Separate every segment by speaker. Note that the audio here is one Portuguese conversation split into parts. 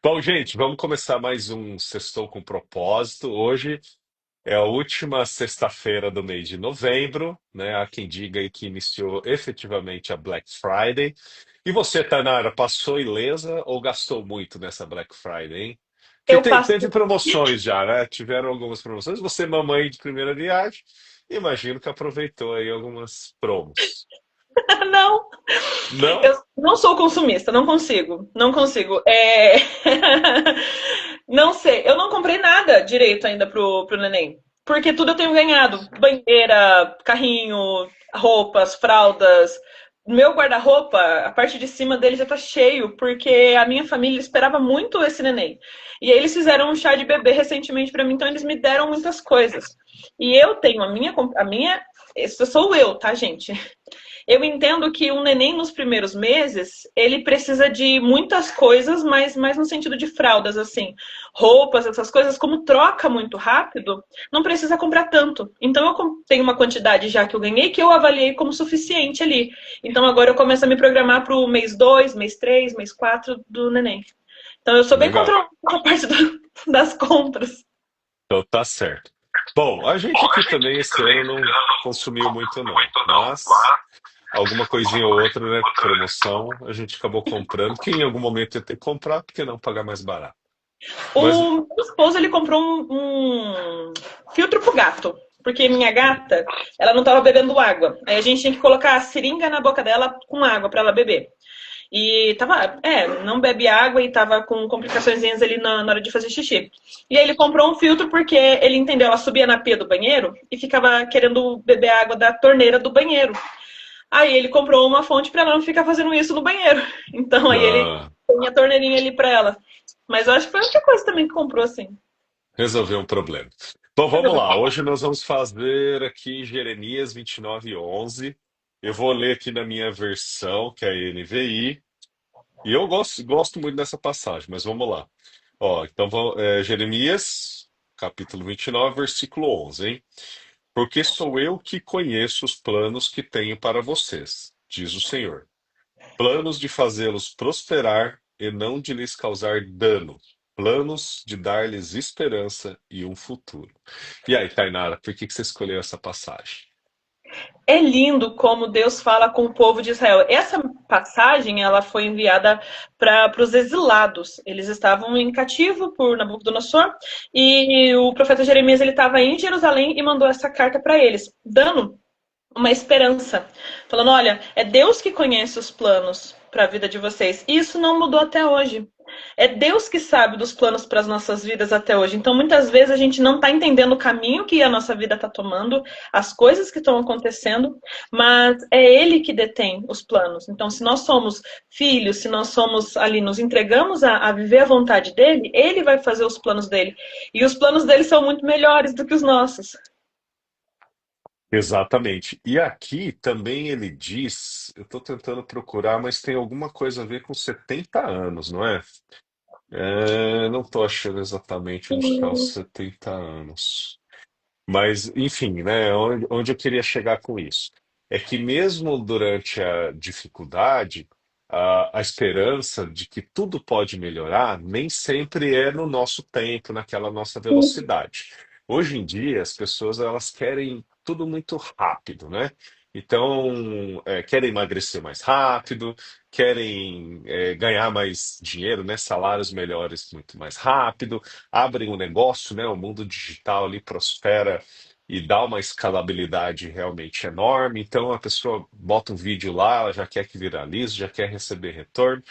Speaker 1: Bom, gente, vamos começar mais um Sextou com Propósito. Hoje é a última sexta-feira do mês de novembro, né? Há quem diga aí que iniciou efetivamente a Black Friday. E você, Tainara, passou ilesa ou gastou muito nessa Black Friday, hein? Porque
Speaker 2: Eu passo.
Speaker 1: teve promoções já, né? Tiveram algumas promoções. Você, mamãe de primeira viagem, imagino que aproveitou aí algumas promos.
Speaker 2: Não,
Speaker 1: Não?
Speaker 2: eu não sou consumista, não consigo, não consigo. Não sei, eu não comprei nada direito ainda pro neném, porque tudo eu tenho ganhado: banheira, carrinho, roupas, fraldas. Meu guarda-roupa, a parte de cima dele já tá cheio, porque a minha família esperava muito esse neném. E aí eles fizeram um chá de bebê recentemente pra mim, então eles me deram muitas coisas. E eu tenho a minha, esse sou eu, tá, gente? Eu entendo que um neném nos primeiros meses, ele precisa de muitas coisas, mas mais no sentido de fraldas, assim, roupas, essas coisas, como troca muito rápido, não precisa comprar tanto. Então eu tenho uma quantidade já que eu ganhei que eu avaliei como suficiente ali. Então agora eu começo a me programar para o mês 2, mês 3, mês 4 do neném. Então eu sou bem
Speaker 1: Legal.
Speaker 2: controlada com a parte das compras.
Speaker 1: Então tá certo. Bom, a gente aqui também esse ano não consumiu muito não, mas alguma coisinha ou outra, né, promoção, a gente acabou comprando, que em algum momento ia ter que comprar, porque não pagar mais barato. Mas
Speaker 2: O meu esposo, ele comprou um filtro pro gato. Porque minha gata, ela não tava bebendo água. Aí a gente tinha que colocar a seringa na boca dela com água para ela beber. E tava, não bebe água e tava com complicações ali na hora de fazer xixi. E aí ele comprou um filtro porque ele entendeu, ela subia na pia do banheiro e ficava querendo beber água da torneira do banheiro. Aí ele comprou uma fonte para ela não ficar fazendo isso no banheiro. Então aí ele
Speaker 1: ah,
Speaker 2: tem a torneirinha ali para ela. Mas eu acho que foi a única coisa também que comprou, assim.
Speaker 1: resolveu um problema. Bom, vamos lá. Hoje nós vamos fazer aqui Jeremias 29:11. Eu vou ler aqui na minha versão, que é a NVI, e eu gosto muito dessa passagem, mas vamos lá. Ó, então, Jeremias, capítulo 29, versículo 11, hein? Porque sou eu que conheço os planos que tenho para vocês, diz o Senhor. Planos de fazê-los prosperar e não de lhes causar dano. Planos de dar-lhes esperança e um futuro. E aí, Tainara, por que você escolheu essa passagem?
Speaker 2: É lindo como Deus fala com o povo de Israel. Essa passagem, ela foi enviada para os exilados. Eles estavam em cativo por Nabucodonosor e o profeta Jeremias ele estava em Jerusalém e mandou essa carta para eles, dando uma esperança, falando: olha, é Deus que conhece os planos para a vida de vocês. E isso não mudou até hoje. É Deus que sabe dos planos para as nossas vidas até hoje. Então, muitas vezes a gente não está entendendo o caminho que a nossa vida está tomando, as coisas que estão acontecendo, mas é Ele que detém os planos. Então, se nós somos filhos, se nós somos ali, nos entregamos a viver a vontade dele, Ele vai fazer os planos dele. E os planos dele são muito melhores do que os nossos.
Speaker 1: Exatamente. E aqui também ele diz, eu estou tentando procurar, mas tem alguma coisa a ver com 70 anos, não é? Não estou achando exatamente onde está os 70 anos. Mas, enfim, né, onde eu queria chegar com isso? É que mesmo durante a dificuldade, a esperança de que tudo pode melhorar nem sempre é no nosso tempo, naquela nossa velocidade. Hoje em dia, as pessoas elas querem tudo muito rápido, né? Então, querem emagrecer mais rápido, querem ganhar mais dinheiro, né? Salários melhores muito mais rápido, abrem um negócio, né? O mundo digital ali prospera e dá uma escalabilidade realmente enorme. Então a pessoa bota um vídeo lá, ela já quer que viralize, já quer receber retorno,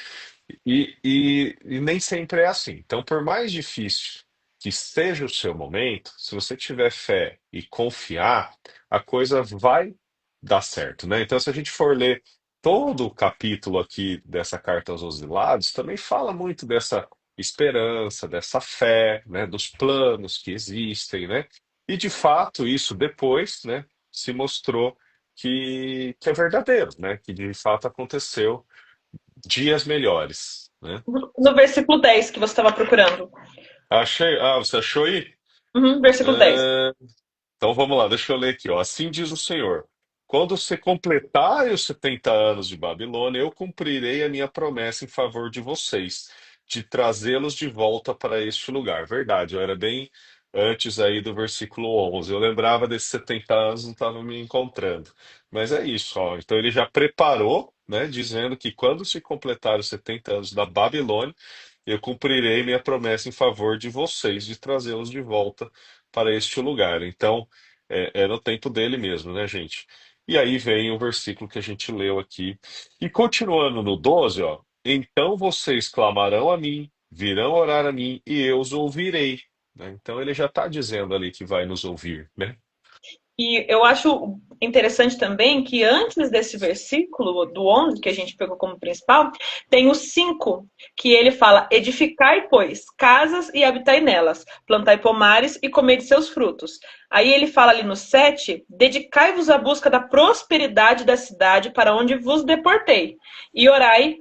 Speaker 1: e nem sempre é assim. Então, por mais difícil que seja o seu momento, se você tiver fé e confiar, a coisa vai dar certo, né? Então, se a gente for ler todo o capítulo aqui dessa carta aos exilados, também fala muito dessa esperança, dessa fé, né? Dos planos que existem, né? E de fato, isso depois, né, se mostrou que é verdadeiro, né? Que de fato aconteceu dias melhores, né?
Speaker 2: No versículo 10 que você estava procurando.
Speaker 1: Achei. Ah, você achou aí?
Speaker 2: Uhum, versículo 10.
Speaker 1: É, Então vamos lá, deixa eu ler aqui, ó. Assim diz o Senhor: quando você completar os 70 anos de Babilônia, eu cumprirei a minha promessa em favor de vocês, de trazê-los de volta para este lugar. Verdade, eu era bem antes aí do versículo 11. Eu lembrava desses 70 anos, não estava me encontrando. Mas é isso, ó. Então ele já preparou, né, dizendo que quando se completar os 70 anos da Babilônia, eu cumprirei minha promessa em favor de vocês, de trazê-los de volta para este lugar. Então, é no tempo dele mesmo, né, gente? E aí vem o versículo que a gente leu aqui. E continuando no 12, ó. Então vocês clamarão a mim, virão orar a mim, e eu os ouvirei. Né? Então ele já está dizendo ali que vai nos ouvir, né?
Speaker 2: E eu acho interessante também que antes desse versículo, do 11, que a gente pegou como principal, tem o 5, que ele fala: edificai, pois, casas e habitai nelas, plantai pomares e comei de seus frutos. Aí ele fala ali no 7, dedicai-vos à busca da prosperidade da cidade para onde vos deportei, e orai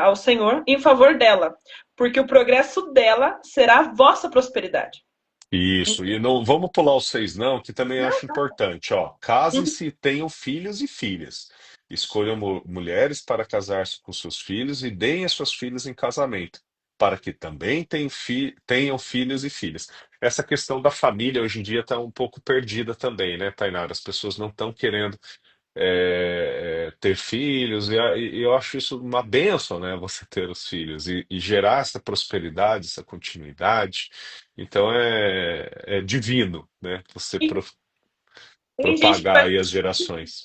Speaker 2: ao Senhor em favor dela, porque o progresso dela será a vossa prosperidade.
Speaker 1: Isso, e não vamos pular os 6, não, que também acho importante. Ó, case-se e tenham filhos e filhas. Escolham mulheres para casar-se com seus filhos e deem as suas filhas em casamento, para que também tenham filhos e filhas. Essa questão da família hoje em dia está um pouco perdida também, né, Tainara? As pessoas não estão querendo ter filhos, e eu acho isso uma bênção, né? Você ter os filhos e gerar essa prosperidade, essa continuidade. Então é divino, né? Você
Speaker 2: E tem gente que
Speaker 1: propagar aí as gerações.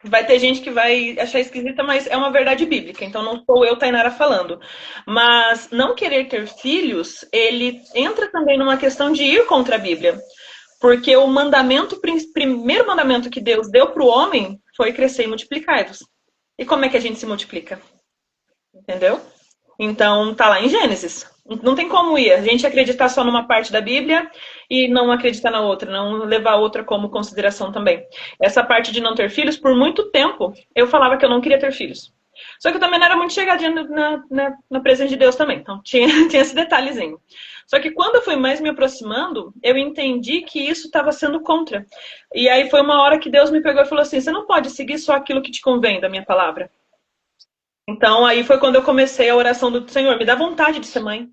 Speaker 2: vai ter gente que vai achar esquisita, mas é uma verdade bíblica. Então não sou eu, Tainara, falando. Mas não querer ter filhos, ele entra também numa questão de ir contra a Bíblia. Porque o mandamento, primeiro mandamento que Deus deu para o homem foi crescer e multiplicar-vos. E como é que a gente se multiplica? Entendeu? Então, tá lá em Gênesis. Não tem como ir. A gente acreditar só numa parte da Bíblia e não acreditar na outra, não levar a outra como consideração também. Essa parte de não ter filhos, por muito tempo, eu falava que eu não queria ter filhos. Só que eu também não era muito chegadinha na presença de Deus também. Então, tinha esse detalhezinho. Só que quando eu fui mais me aproximando, eu entendi que isso estava sendo contra. E aí foi uma hora que Deus me pegou e falou assim: você não pode seguir só aquilo que te convém da minha palavra. Então, aí foi quando eu comecei a oração do Senhor, me dá vontade de ser mãe.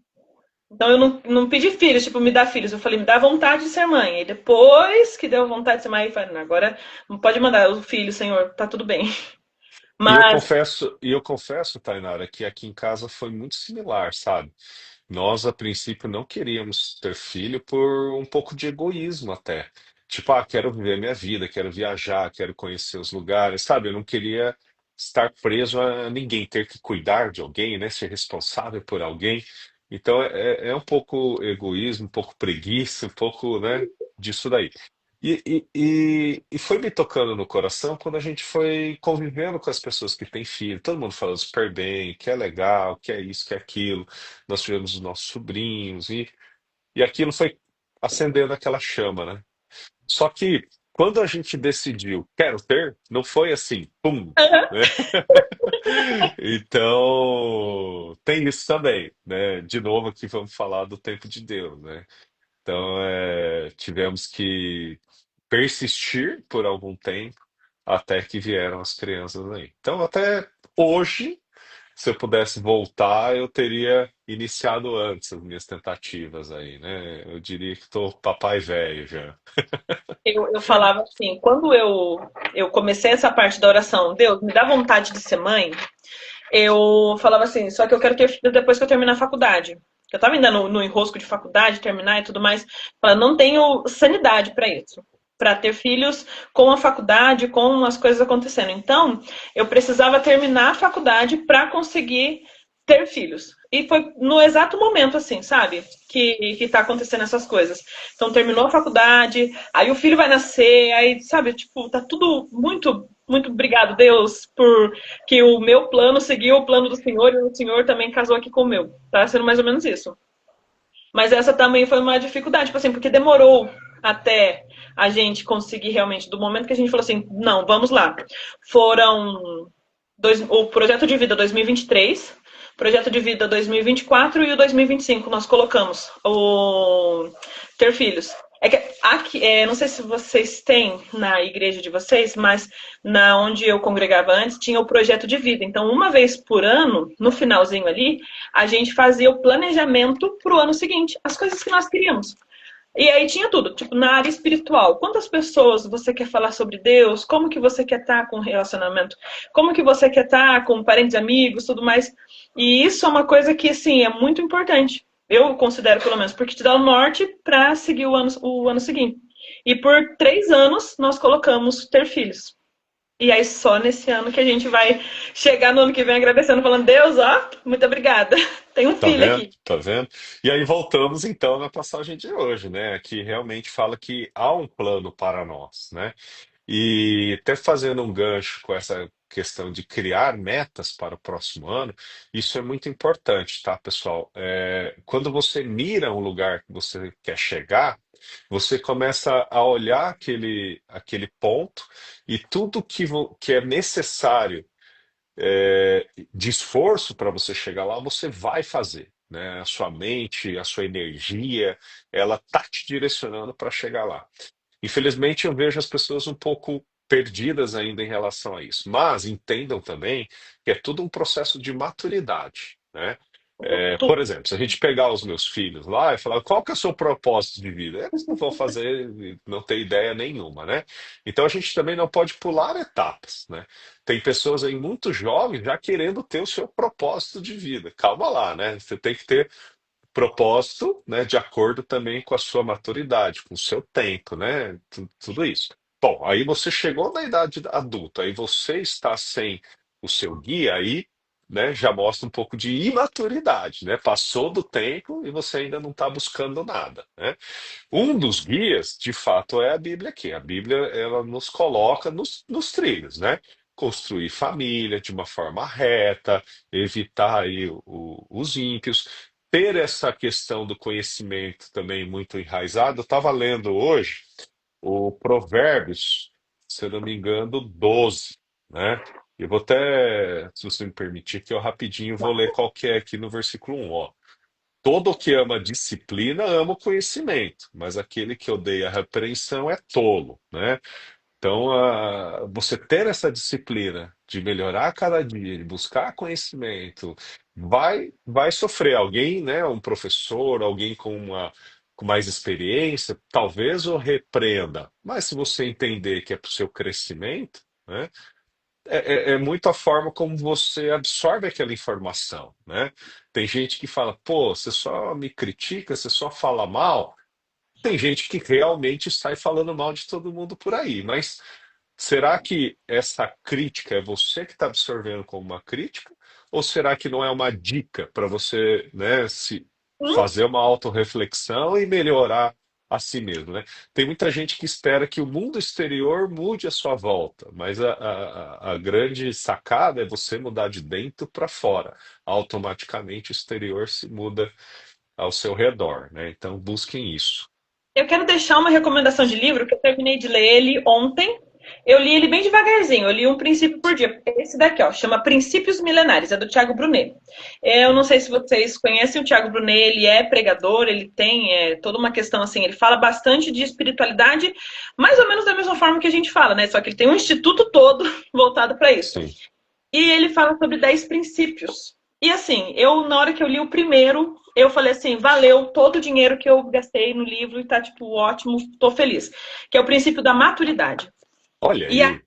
Speaker 2: Então, eu não pedi filhos, tipo, me dá filhos. Eu falei, me dá vontade de ser mãe. E depois que deu vontade de ser mãe, eu falei, agora não pode mandar o filho, Senhor, tá tudo bem. Mas,
Speaker 1: E eu confesso, Tainara, que aqui em casa foi muito similar, sabe? Nós, a princípio, não queríamos ter filho por um pouco de egoísmo até. Tipo, quero viver minha vida, quero viajar, quero conhecer os lugares, sabe? Eu não queria estar preso a ninguém, ter que cuidar de alguém, né? Ser responsável por alguém. Então, é um pouco egoísmo, um pouco preguiça, um pouco, né, disso daí. E foi me tocando no coração quando a gente foi convivendo com as pessoas que têm filho, todo mundo falando super bem, que é legal, que é isso, que é aquilo. Nós tivemos os nossos sobrinhos e aquilo foi acendendo aquela chama, né? Só que quando a gente decidiu, quero ter, não foi assim, pum, né? Então, tem isso também, né? De novo aqui vamos falar do tempo de Deus, né? Então, tivemos que persistir por algum tempo até que vieram as crianças aí. Então, até hoje, se eu pudesse voltar, eu teria iniciado antes as minhas tentativas aí, né? Eu diria que estou papai velho já.
Speaker 2: eu falava assim, quando eu comecei essa parte da oração, Deus, me dá vontade de ser mãe, eu falava assim, só que eu quero ter filho depois que eu terminar a faculdade. Eu tava ainda no enrosco de faculdade, terminar e tudo mais. Eu não tenho sanidade para isso. Para ter filhos com a faculdade, com as coisas acontecendo. Então, eu precisava terminar a faculdade para conseguir ter filhos. E foi no exato momento, assim, sabe? Que tá acontecendo essas coisas. Então, terminou a faculdade, aí o filho vai nascer, aí, sabe, tipo, tá tudo muito, muito obrigado, Deus, por que o meu plano seguiu o plano do Senhor e o Senhor também casou aqui com o meu. Tá sendo mais ou menos isso. Mas essa também foi uma dificuldade, tipo assim, porque demorou até a gente conseguir realmente, do momento que a gente falou assim, não, vamos lá. Foram o projeto de vida 2023, projeto de vida 2024 e o 2025 nós colocamos o ter filhos. É que aqui, não sei se vocês têm na igreja de vocês, mas na onde eu congregava antes tinha o projeto de vida. Então, uma vez por ano, no finalzinho ali, a gente fazia o planejamento para o ano seguinte, as coisas que nós queríamos. E aí tinha tudo, tipo, na área espiritual. Quantas pessoas você quer falar sobre Deus? Como que você quer estar com o relacionamento? Como que você quer estar com parentes, amigos, tudo mais? E isso é uma coisa que, assim, é muito importante. Eu considero, pelo menos, porque te dá o norte para seguir o ano seguinte. E por 3 anos nós colocamos ter filhos. E aí só nesse ano que a gente vai chegar no ano que vem agradecendo, falando, Deus, ó, muito obrigada. Tem um
Speaker 1: Tá
Speaker 2: filho
Speaker 1: vendo?
Speaker 2: aqui.
Speaker 1: Tá vendo? E aí voltamos então na passagem de hoje, né? Que realmente fala que há um plano para nós, né? E até fazendo um gancho com essa questão de criar metas para o próximo ano, isso é muito importante, tá, pessoal? Quando você mira um lugar que você quer chegar, você começa a olhar aquele ponto e tudo que é necessário de esforço para você chegar lá, você vai fazer, né? A sua mente, a sua energia, ela tá te direcionando para chegar lá. Infelizmente, eu vejo as pessoas um pouco perdidas ainda em relação a isso, mas entendam também que é tudo um processo de maturidade, né? Por exemplo, se a gente pegar os meus filhos lá e falar qual que é o seu propósito de vida, eles não vão fazer, não ter ideia nenhuma, né? Então a gente também não pode pular etapas, né? Tem pessoas aí muito jovens já querendo ter o seu propósito de vida. Calma lá, né? Você tem que ter propósito, né, de acordo também com a sua maturidade, com o seu tempo, né, tudo isso. Bom, aí você chegou na idade adulta, aí você está sem o seu guia, aí, né, já mostra um pouco de imaturidade, né? Passou do tempo e você ainda não está buscando nada, né? Um dos guias, de fato, é a Bíblia aqui. A Bíblia, ela nos coloca nos trilhos, né? Construir família de uma forma reta, evitar aí os ímpios, ter essa questão do conhecimento também muito enraizado. Eu estava lendo hoje o Provérbios, se eu não me engano, 12, né? Eu vou até, se você me permitir, que eu rapidinho vou ler qual que é aqui no versículo 1, ó. Todo o que ama a disciplina ama o conhecimento, mas aquele que odeia a repreensão é tolo, né? Então, você ter essa disciplina de melhorar a cada dia, de buscar conhecimento, vai sofrer. Alguém, né, um professor, alguém com mais experiência, talvez o repreenda. Mas se você entender que é para o seu crescimento, né? É muito a forma como você absorve aquela informação, né? Tem gente que fala, pô, você só me critica, você só fala mal. Tem gente que realmente sai falando mal de todo mundo por aí, mas será que essa crítica é você que está absorvendo como uma crítica? Ou será que não é uma dica para você, né, se
Speaker 2: Hum?
Speaker 1: fazer uma autorreflexão e melhorar a si mesmo, né? Tem muita gente que espera que o mundo exterior mude a sua volta, mas a grande sacada é você mudar de dentro para fora. Automaticamente o exterior se muda ao seu redor, né? Então busquem isso.
Speaker 2: Eu quero deixar uma recomendação de livro que eu terminei de ler ele ontem. Eu li ele bem devagarzinho, eu li um princípio por dia. Esse daqui, ó, chama Princípios Milenares, é do Tiago Brunet. Eu não sei se vocês conhecem o Tiago Brunet, ele é pregador, ele tem toda uma questão assim, ele fala bastante de espiritualidade, mais ou menos da mesma forma que a gente fala, né? Só que ele tem um instituto todo voltado para isso.
Speaker 1: Sim.
Speaker 2: E ele fala sobre 10 princípios. E assim, eu, na hora que eu li o primeiro, eu falei assim, valeu todo o dinheiro que eu gastei no livro e tá, tipo, ótimo, tô feliz. Que é o princípio da maturidade.
Speaker 1: Olha
Speaker 2: E
Speaker 1: aí.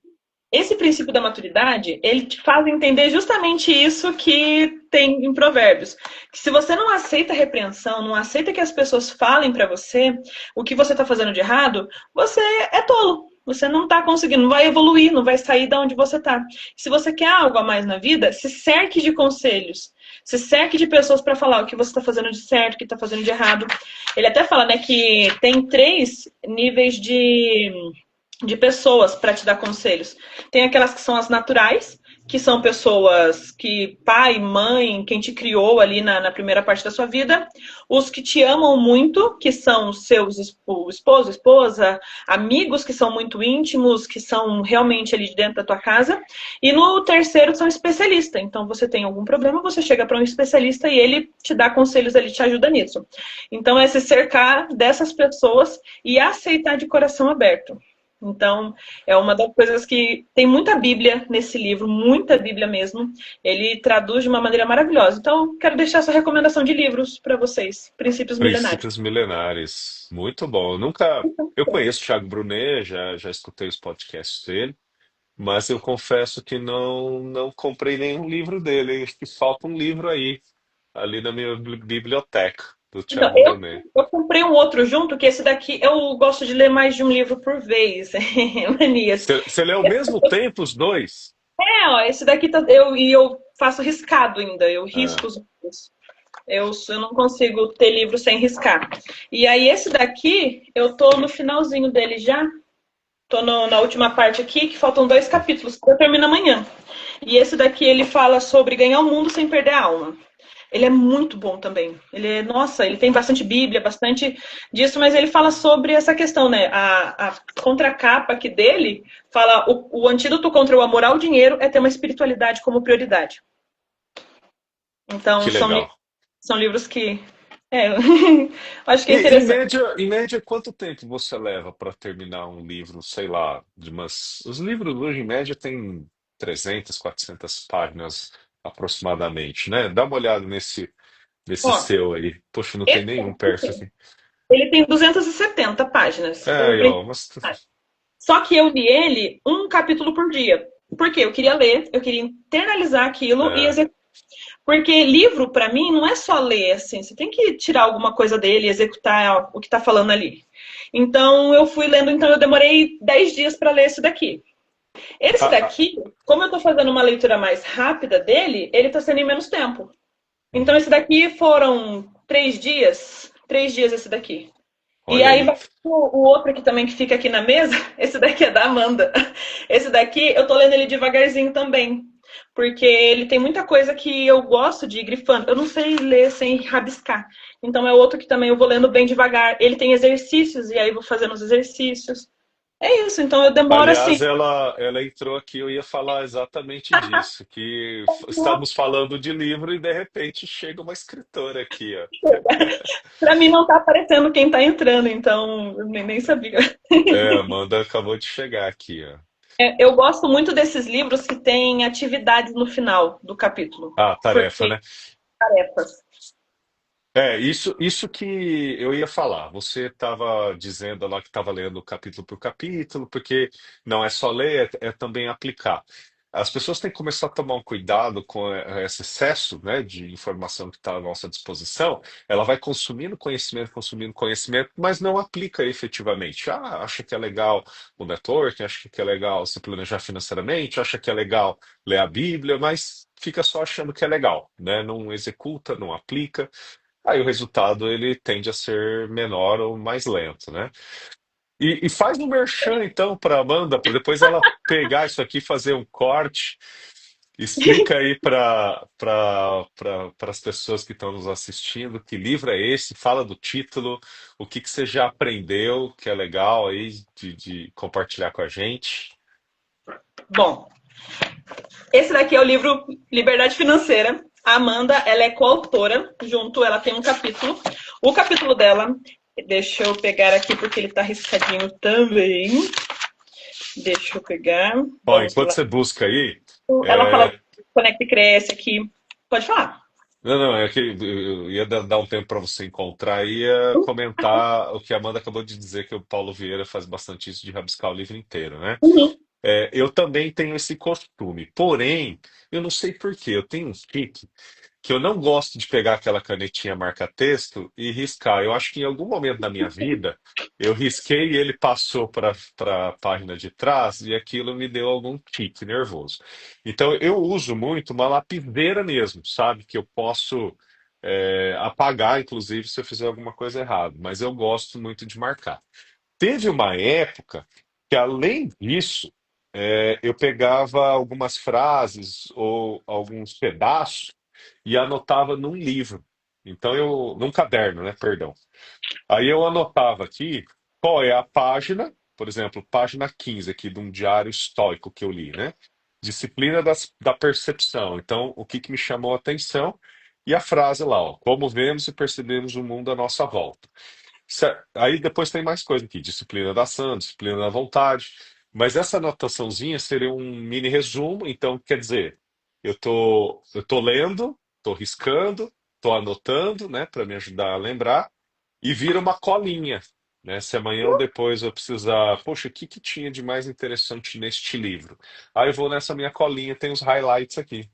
Speaker 2: esse princípio da maturidade, ele te faz entender justamente isso que tem em Provérbios. Que se você não aceita a repreensão, não aceita que as pessoas falem para você o que você está fazendo de errado, você é tolo. Você não está conseguindo, não vai evoluir, não vai sair da onde você está. Se você quer algo a mais na vida, se cerque de conselhos. Se cerque de pessoas para falar o que você está fazendo de certo, o que está fazendo de errado. Ele até fala, né, que tem 3 níveis de pessoas para te dar conselhos. Tem aquelas que são as naturais, que são pessoas que, pai, mãe, quem te criou ali na primeira parte da sua vida, os que te amam muito, que são os seus o esposo, esposa, amigos que são muito íntimos, que são realmente ali de dentro da tua casa, e no terceiro são especialistas. Então você tem algum problema, você chega para um especialista e ele te dá conselhos ali, te ajuda nisso. Então é se cercar dessas pessoas e aceitar de coração aberto. Então, é uma das coisas que tem muita Bíblia nesse livro, muita Bíblia mesmo. Ele traduz de uma maneira maravilhosa. Então, quero deixar essa recomendação de livros para vocês, Princípios Milenários.
Speaker 1: Princípios Milenares. Muito bom. Eu nunca. Eu conheço o Thiago Brunet, já escutei os podcasts dele, mas eu confesso que não comprei nenhum livro dele, hein? Acho que falta um livro aí, ali na minha biblioteca, do
Speaker 2: Então,
Speaker 1: Thiago Brunet.
Speaker 2: eu comprei um outro junto, que esse daqui eu gosto de ler mais de um livro por vez, Manias.
Speaker 1: Você lê ao mesmo tempo os dois?
Speaker 2: Ó, esse daqui eu faço riscado ainda, eu
Speaker 1: Ah,
Speaker 2: risco os livros. Eu não consigo ter livro sem riscar. E aí, esse daqui, eu tô no finalzinho dele já. Tô na última parte aqui, que faltam 2 capítulos, que eu termino amanhã. E esse daqui, ele fala sobre ganhar o mundo sem perder a alma. Ele é muito bom também. Nossa, ele tem bastante Bíblia, bastante disso, mas ele fala sobre essa questão, né? A contracapa aqui dele fala o antídoto contra o amor ao dinheiro é ter uma espiritualidade como prioridade. Então,
Speaker 1: que legal.
Speaker 2: são livros que. É, acho que é
Speaker 1: E,
Speaker 2: interessante.
Speaker 1: em média, quanto tempo você leva para terminar um livro, sei lá, de umas... Os livros hoje, em média, têm 300, 400 páginas aproximadamente, né? Dá uma olhada nesse
Speaker 2: Ó,
Speaker 1: seu aí. Poxa, não tem
Speaker 2: esse
Speaker 1: nenhum perto assim.
Speaker 2: ele tem 270 páginas.
Speaker 1: É,
Speaker 2: O
Speaker 1: aí, ó, mas...
Speaker 2: Só que eu li ele um capítulo por dia. Porque eu queria ler, eu queria internalizar aquilo e
Speaker 1: É,
Speaker 2: executar. Porque livro, para mim, não é só ler, assim, você tem que tirar alguma coisa dele e executar o que está falando ali. Então, eu fui lendo, então eu demorei 10 dias para ler esse daqui. Esse
Speaker 1: ah,
Speaker 2: daqui, como eu estou fazendo uma leitura mais rápida dele, ele está sendo em menos tempo. Então, esse daqui foram 3 dias. 3 dias esse daqui. E
Speaker 1: olha
Speaker 2: aí,
Speaker 1: aí.
Speaker 2: o outro aqui também que fica aqui na mesa, esse daqui é da Amanda. Esse daqui eu tô lendo ele devagarzinho também. Porque ele tem muita coisa que eu gosto de ir grifando. Eu não sei ler sem rabiscar. Então é outro que também eu vou lendo bem devagar. Ele tem exercícios, e aí eu vou fazendo os exercícios. É isso, então eu demoro assim.
Speaker 1: Aliás, ela entrou aqui, eu ia falar exatamente disso, que estamos falando de livro e de repente chega uma escritora aqui, ó.
Speaker 2: Pra mim não tá aparecendo quem tá entrando, então eu nem sabia.
Speaker 1: É, a Amanda acabou de chegar aqui, ó.
Speaker 2: Eu gosto muito desses livros que têm atividades no final do capítulo.
Speaker 1: Ah, tarefa,
Speaker 2: Porque
Speaker 1: né?
Speaker 2: tarefas.
Speaker 1: É, isso que eu ia falar. Você estava dizendo lá que estava lendo capítulo por capítulo, porque não é só ler, é também aplicar. As pessoas têm que começar a tomar um cuidado com esse excesso, né, de informação que está à nossa disposição. Ela vai consumindo conhecimento, mas não aplica efetivamente. Ah, acha que é legal o networking, acha que é legal se planejar financeiramente, acha que é legal ler a Bíblia, mas fica só achando que é legal, né? Não executa, não aplica. Aí o resultado ele tende a ser menor ou mais lento, né? E faz um merchan então para Amanda, para depois ela pegar isso aqui, e fazer um corte. Explica aí para as pessoas que estão nos assistindo que livro é esse, fala do título, o que que você já aprendeu, que é legal aí de compartilhar com a gente.
Speaker 2: Bom, esse daqui é o livro Liberdade Financeira. A Amanda, ela é coautora, junto, ela tem um capítulo. O capítulo dela, deixa eu pegar aqui porque ele tá riscadinho também. Deixa eu pegar.
Speaker 1: Ó,
Speaker 2: Vamos
Speaker 1: enquanto
Speaker 2: lá.
Speaker 1: você busca aí,
Speaker 2: Ela fala
Speaker 1: é,
Speaker 2: Conecta e Cresce aqui. Pode falar.
Speaker 1: não, é que eu ia dar um tempo para você encontrar e ia comentar o que a Amanda acabou de dizer, que o Paulo Vieira faz bastante isso de rabiscar o livro inteiro, né?
Speaker 2: Uhum.
Speaker 1: É, eu também tenho esse costume, porém, eu não sei por quê, eu tenho um tique que eu não gosto de pegar aquela canetinha marca-texto e riscar. Eu acho que em algum momento da minha vida eu risquei e ele passou para a página de trás e aquilo me deu algum tique nervoso. Então eu uso muito uma lapiseira mesmo, sabe? Que eu posso apagar, inclusive, se eu fizer alguma coisa errada. Mas eu gosto muito de marcar. Teve uma época que, além disso, eu pegava algumas frases ou alguns pedaços e anotava num livro. Então num caderno, né? Perdão. Aí eu anotava aqui qual é a página, por exemplo, página 15 aqui de um diário estoico que eu li, né? Disciplina da percepção. Então, o que me chamou a atenção? E a frase lá, ó, como vemos e percebemos o mundo à nossa volta. Aí depois tem mais coisa aqui, disciplina da ação, disciplina da vontade. Mas essa anotaçãozinha seria um mini resumo, então quer dizer, eu tô lendo, tô riscando, tô anotando, né, para me ajudar a lembrar, e vira uma colinha, né? Se amanhã ou depois eu precisar, poxa, o que que tinha de mais interessante neste livro? Aí eu vou nessa minha colinha, tem os highlights aqui.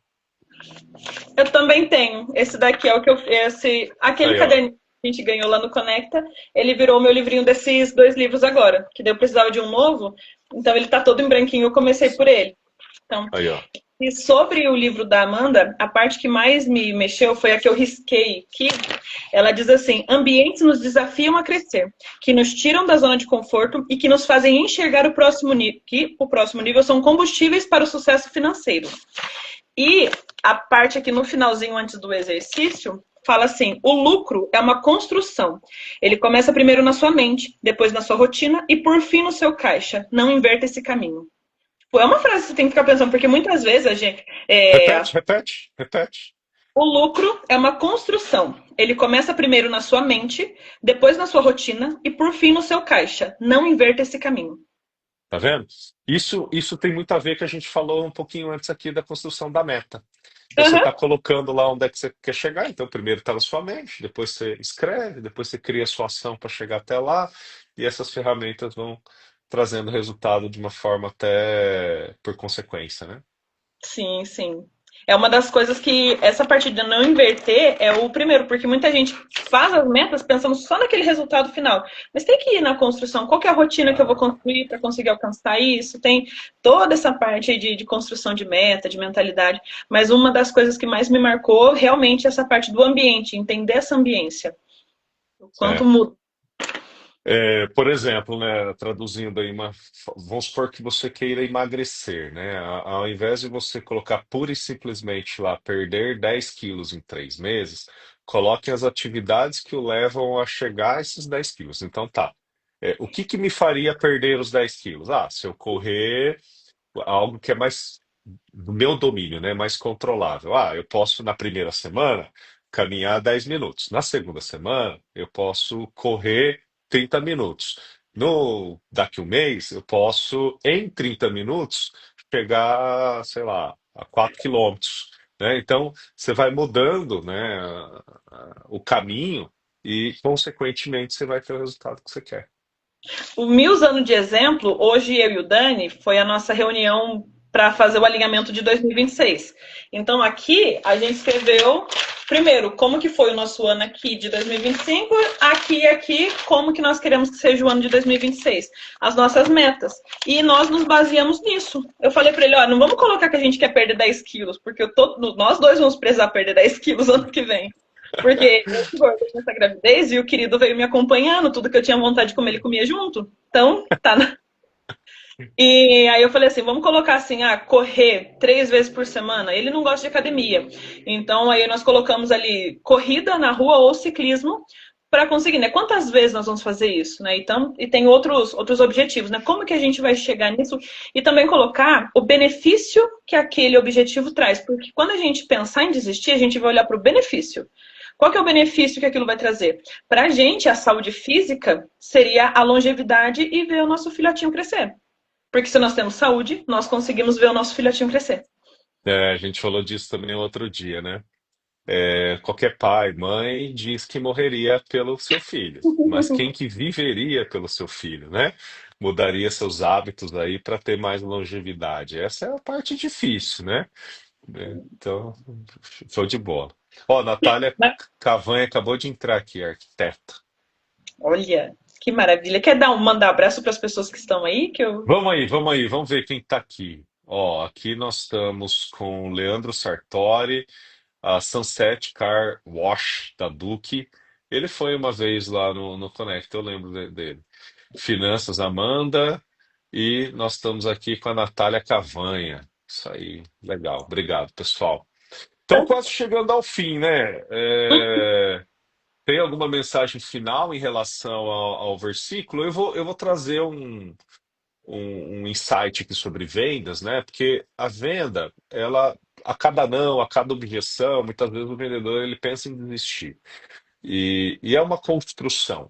Speaker 2: Eu também tenho. Esse daqui é o que eu. Aquele
Speaker 1: Aí, ó.
Speaker 2: caderninho que a gente ganhou lá no Conecta, ele virou o meu livrinho desses dois livros agora. Que daí eu precisava de um novo, então ele tá todo em branquinho, eu comecei por ele. Então,
Speaker 1: Aí, ó.
Speaker 2: e sobre o livro da Amanda, a parte que mais me mexeu foi a que eu risquei, que ela diz assim: ambientes nos desafiam a crescer, que nos tiram da zona de conforto e que nos fazem enxergar o próximo nível, que o próximo nível são combustíveis para o sucesso financeiro. E a parte aqui no finalzinho, antes do exercício, fala assim: o lucro é uma construção. Ele começa primeiro na sua mente, depois na sua rotina e por fim no seu caixa. Não inverta esse caminho. Pô, é uma frase que você tem que ficar pensando, porque muitas vezes a gente.
Speaker 1: Repete, repete, repete.
Speaker 2: O lucro é uma construção. Ele começa primeiro na sua mente, depois na sua rotina e por fim no seu caixa. Não inverta esse caminho.
Speaker 1: Tá vendo? Isso tem muito a ver que a gente falou um pouquinho antes aqui da construção da meta. Você
Speaker 2: Uhum.
Speaker 1: está colocando lá onde é que você quer chegar, então primeiro está na sua mente, depois você escreve, depois você cria a sua ação para chegar até lá, e essas ferramentas vão trazendo resultado de uma forma até por consequência, né?
Speaker 2: Sim, sim. É uma das coisas que essa parte de não inverter é o primeiro, porque muita gente faz as metas pensando só naquele resultado final. Mas tem que ir na construção. Qual que é a rotina que eu vou construir para conseguir alcançar isso? Tem toda essa parte de construção de meta, de mentalidade. Mas uma das coisas que mais me marcou realmente é essa parte do ambiente, entender essa ambiência. O quanto
Speaker 1: É.
Speaker 2: muda.
Speaker 1: Por exemplo, né, traduzindo aí vamos supor que você queira emagrecer, né? Ao invés de você colocar pura e simplesmente lá perder 10 quilos em 3 meses, coloque as atividades que o levam a chegar a esses 10 quilos. Então tá. O que que me faria perder os 10 quilos? Ah, se eu correr algo que é mais do meu domínio, né? Mais controlável. Ah, eu posso na primeira semana caminhar 10 minutos. Na segunda semana, eu posso correr 30 minutos. No Daqui um mês, eu posso, em 30 minutos, chegar, sei lá, a 4 quilômetros. Né? Então, você vai mudando, né, o caminho e, consequentemente, você vai ter o resultado que você quer.
Speaker 2: Me usando de exemplo, hoje eu e o Dani foi a nossa reunião para fazer o alinhamento de 2026. Então aqui a gente escreveu primeiro como que foi o nosso ano aqui de 2025, aqui e aqui como que nós queremos que seja o ano de 2026, as nossas metas. E nós nos baseamos nisso. Eu falei para ele, ó, não vamos colocar que a gente quer perder 10 quilos, porque nós dois vamos precisar perder 10 quilos ano que vem. Porque eu engordei nessa gravidez e o querido veio me acompanhando, tudo que eu tinha vontade de comer, ele comia junto. Então, tá. E aí eu falei assim, vamos colocar assim, correr 3 vezes por semana. Ele não gosta de academia. Então aí nós colocamos ali corrida na rua ou ciclismo para conseguir, né? Quantas vezes nós vamos fazer isso, né? Então, e tem outros objetivos, né? Como que a gente vai chegar nisso? E também colocar o benefício que aquele objetivo traz. Porque quando a gente pensar em desistir, a gente vai olhar para o benefício. Qual que é o benefício que aquilo vai trazer? Para a gente, a saúde física seria a longevidade e ver o nosso filhotinho crescer. Porque se nós temos saúde, nós conseguimos ver o nosso filhotinho crescer.
Speaker 1: A gente falou disso também outro dia, né? Qualquer pai, mãe diz que morreria pelo seu filho, mas quem que viveria pelo seu filho, né? Mudaria seus hábitos aí para ter mais longevidade. Essa é a parte difícil, né? Então, show de bola. Ó, Natália Cavanha acabou de entrar aqui, arquiteta.
Speaker 2: Olha, que maravilha. Quer mandar um abraço para as pessoas que estão aí? Que eu...
Speaker 1: Vamos aí, vamos ver quem está aqui. Ó, aqui nós estamos com o Leandro Sartori, a Sunset Car Wash da Duque. Ele foi uma vez lá no Connect, eu lembro dele. Finanças, Amanda. E nós estamos aqui com a Natália Cavanha. Isso aí, legal. Obrigado, pessoal. Então, quase chegando ao fim, né? Tem alguma mensagem final em relação ao versículo? Eu vou trazer um insight aqui sobre vendas, né? Porque a venda, ela, a cada não, a cada objeção, muitas vezes o vendedor ele pensa em desistir. E é uma construção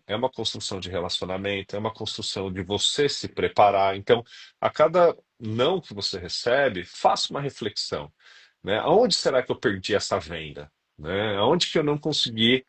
Speaker 1: de relacionamento, é uma construção de você se preparar. Então, a cada não que você recebe, faça uma reflexão, né? Aonde será que eu perdi essa venda? Né? Aonde que eu não consegui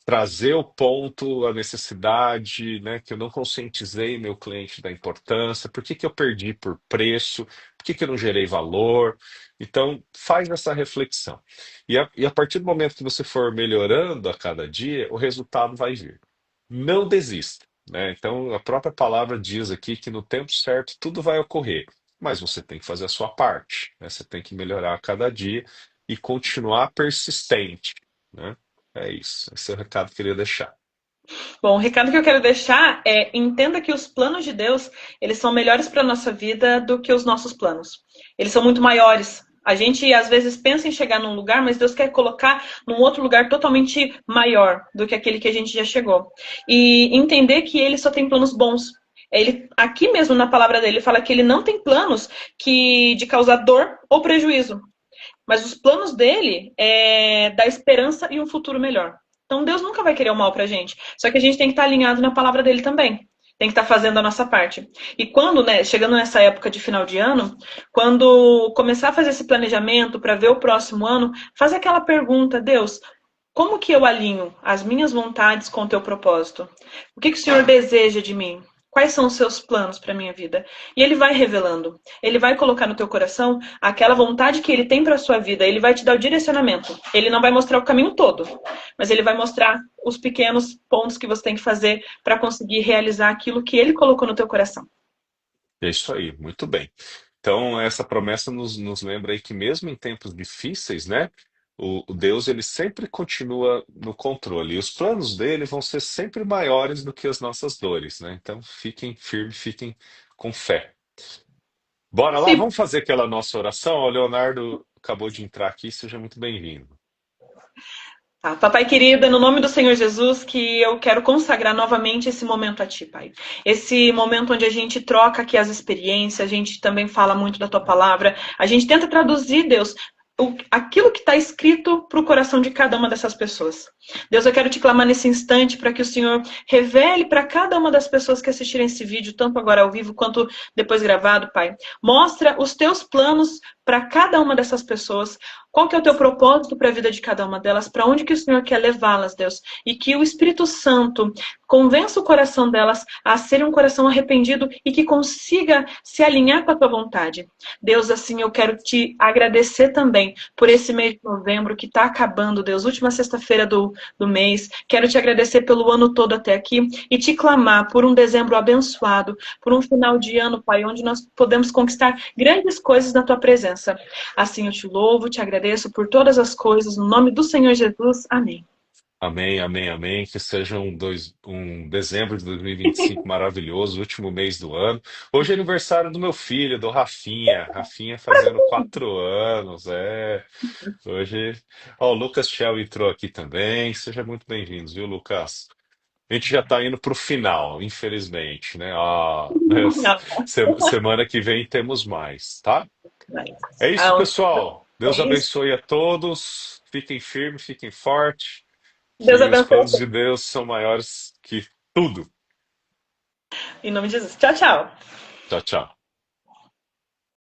Speaker 1: trazer o ponto, a necessidade, né, que eu não conscientizei meu cliente da importância, por que que eu perdi por preço, por que que eu não gerei valor. Então, faz essa reflexão. E a partir do momento que você for melhorando a cada dia, o resultado vai vir. Não desista, né? Então, a própria palavra diz aqui que no tempo certo tudo vai ocorrer, mas você tem que fazer a sua parte, né? Você tem que melhorar a cada dia e continuar persistente, né? É isso. Esse é o recado que eu queria deixar.
Speaker 2: Bom, o recado que eu quero deixar é: entenda que os planos de Deus, eles são melhores para a nossa vida do que os nossos planos. Eles são muito maiores. A gente às vezes pensa em chegar num lugar, mas Deus quer colocar num outro lugar totalmente maior do que aquele que a gente já chegou. E entender que ele só tem planos bons. Ele, aqui mesmo na palavra dele, fala que ele não tem planos de causar dor ou prejuízo. Mas os planos dele é dar esperança e um futuro melhor. Então Deus nunca vai querer o mal pra gente. Só que a gente tem que estar alinhado na palavra dele também. Tem que estar fazendo a nossa parte. E quando, né, chegando nessa época de final de ano, quando começar a fazer esse planejamento para ver o próximo ano, faz aquela pergunta: Deus, como que eu alinho as minhas vontades com o teu propósito? O que que o Senhor deseja de mim? Quais são os seus planos para a minha vida? E ele vai revelando. Ele vai colocar no teu coração aquela vontade que ele tem para a sua vida. Ele vai te dar o direcionamento. Ele não vai mostrar o caminho todo, mas ele vai mostrar os pequenos pontos que você tem que fazer para conseguir realizar aquilo que ele colocou no teu coração.
Speaker 1: É isso aí, muito bem. Então, essa promessa nos lembra aí que mesmo em tempos difíceis, né, o Deus ele sempre continua no controle. E os planos dele vão ser sempre maiores do que as nossas dores, né? Então, fiquem firmes, fiquem com fé. Bora lá,
Speaker 2: Sim.
Speaker 1: vamos fazer aquela nossa oração. O Leonardo acabou de entrar aqui, seja muito bem-vindo.
Speaker 2: Tá, papai querida, no nome do Senhor Jesus, que eu quero consagrar novamente esse momento a Ti, Pai. Esse momento onde a gente troca aqui as experiências, a gente também fala muito da Tua palavra, a gente tenta traduzir, Deus, aquilo que está escrito para o coração de cada uma dessas pessoas. Deus, eu quero te clamar nesse instante para que o Senhor revele para cada uma das pessoas que assistirem esse vídeo, tanto agora ao vivo quanto depois gravado, Pai. Mostra os teus planos para cada uma dessas pessoas. Qual que é o teu propósito para a vida de cada uma delas? Para onde que o Senhor quer levá-las, Deus? E que o Espírito Santo convença o coração delas a ser um coração arrependido e que consiga se alinhar com a tua vontade. Deus, assim, eu quero te agradecer também por esse mês de novembro que está acabando, Deus, última sexta-feira do mês. Quero te agradecer pelo ano todo até aqui e te clamar por um dezembro abençoado, por um final de ano, Pai, onde nós podemos conquistar grandes coisas na tua presença. Assim eu te louvo, te agradeço por todas as coisas, no nome do Senhor Jesus. Amém.
Speaker 1: Amém, amém, amém. Que seja um dezembro de 2025 maravilhoso, último mês do ano. Hoje é aniversário do meu filho, do Rafinha. Rafinha fazendo 4 anos. Hoje. Ó, o Lucas Shell entrou aqui também. Seja muito bem-vindos, viu, Lucas? A gente já está indo para o final, infelizmente, né? Semana que vem temos mais, tá? É isso, pessoal. Deus
Speaker 2: É isso.
Speaker 1: abençoe a todos. Fiquem firmes, fiquem fortes.
Speaker 2: Deus
Speaker 1: Que os
Speaker 2: abençoe.
Speaker 1: planos de Deus são maiores que tudo.
Speaker 2: Em nome de Jesus. Tchau, tchau.
Speaker 1: Tchau, tchau.